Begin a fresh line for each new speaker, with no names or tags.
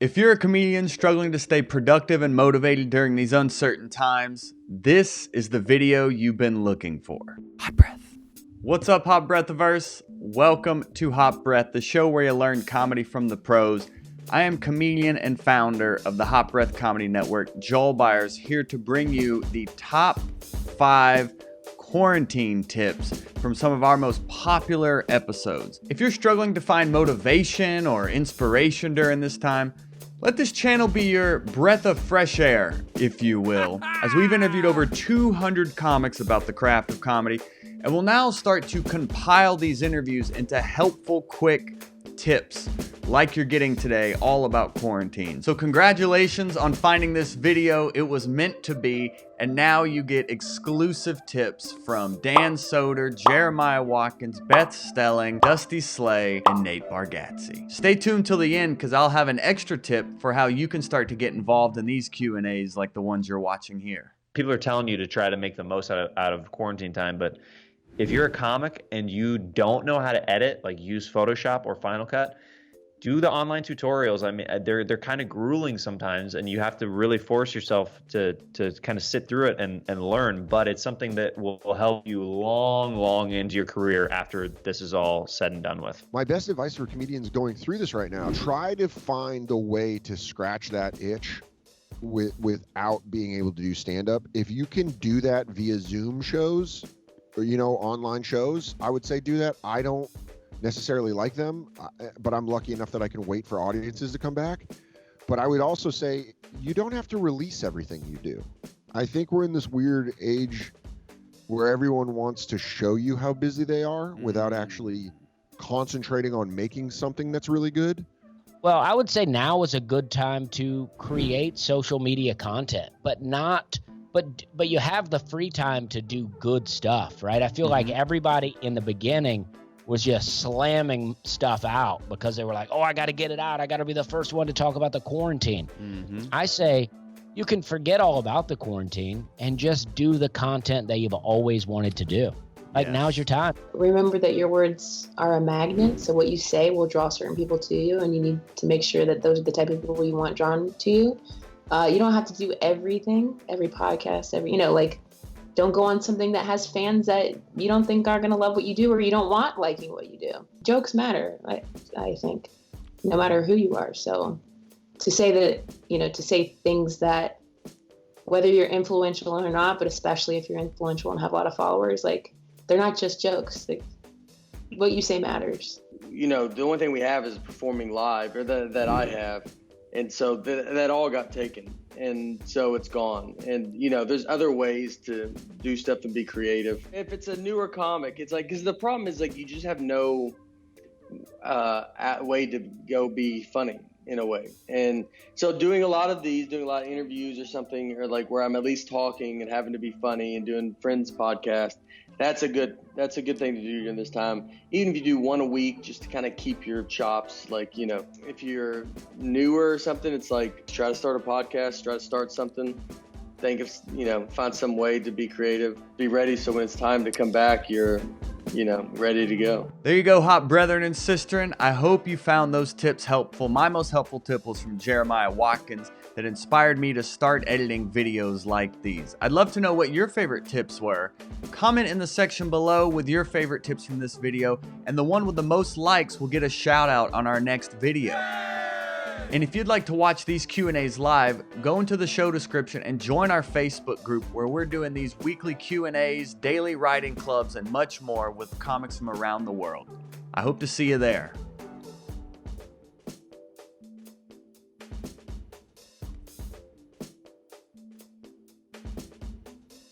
If you're a comedian struggling to stay productive and motivated during these uncertain times, this is the video you've been looking for. Hot Breath. What's up, Hot Breathiverse? Welcome to Hot Breath, the show where you learn comedy from the pros. I am comedian and founder of the Hot Breath Comedy Network, Joel Byers, here to bring you the top 5 quarantine tips from some of our most popular episodes. If you're struggling to find motivation or inspiration during this time, let this channel be your breath of fresh air, if you will, as we've interviewed over 200 comics about the craft of comedy, and we'll now start to compile these interviews into helpful, quick tips like you're getting today, all about quarantine. So congratulations on finding this video. It was meant to be, and now you get exclusive tips from Dan Soder, Jeremiah Watkins, Beth Stelling, Dusty Slay, and Nate Bargatze. Stay tuned till the end because I'll have an extra tip for how you can start to get involved in these Q&As like the ones you're watching here.
People are telling you to try to make the most out of quarantine time, but if you're a comic and you don't know how to edit, like use Photoshop or Final Cut, do the online tutorials. I mean, they're kind of grueling sometimes, and you have to really force yourself to kind of sit through it and learn. But it's something that will help you long into your career after this is all said and done with.
My best advice for comedians going through this right now: try to find a way to scratch that itch without being able to do stand-up. If you can do that via Zoom shows or online shows, I would say do that. I don't necessarily like them, but I'm lucky enough that I can wait for audiences to come back. But I would also say you don't have to release everything you do. I think we're in this weird age where everyone wants to show you how busy they are without actually concentrating on making something that's really good.
Well, I would say now is a good time to create social media content, but you have the free time to do good stuff, right? I feel like everybody in the beginning was just slamming stuff out because they were like, oh, I got to get it out. I got to be the first one to talk about the quarantine. I say you can forget all about the quarantine and just do the content that you've always wanted to do. Now's your time.
Remember that your words are a magnet. So what you say will draw certain people to you, and you need to make sure that those are the type of people you want drawn to you. You don't have to do everything, every podcast, don't go on something that has fans that you don't think are going to love what you do or you don't want liking what you do. Jokes matter, I think, no matter who you are. So to say that, to say things that, whether you're influential or not, but especially if you're influential and have a lot of followers, they're not just jokes. What you say matters.
The only thing we have is performing live, or that I have. And so that all got taken, and so it's gone. And there's other ways to do stuff and be creative. If it's a newer comic, it's because the problem is you just have no way to go be funny in a way. And so doing a lot of interviews or something, or where I'm at least talking and having to be funny and doing friends podcast, that's a good thing to do during this time. Even if you do one a week, just to kind of keep your chops, if you're newer or something, it's try to start a podcast, try to start something, think of, find some way to be creative, be ready. So when it's time to come back, you're, ready to go.
There you go, hot brethren and sisterin. I hope you found those tips helpful. My most helpful tip was from Jeremiah Watkins that inspired me to start editing videos like these. I'd love to know what your favorite tips were. Comment in the section below with your favorite tips from this video, and the one with the most likes will get a shout out on our next video. And if you'd like to watch these Q&As live, go into the show description and join our Facebook group where we're doing these weekly Q&As, daily writing clubs, and much more with comics from around the world. I hope to see you there.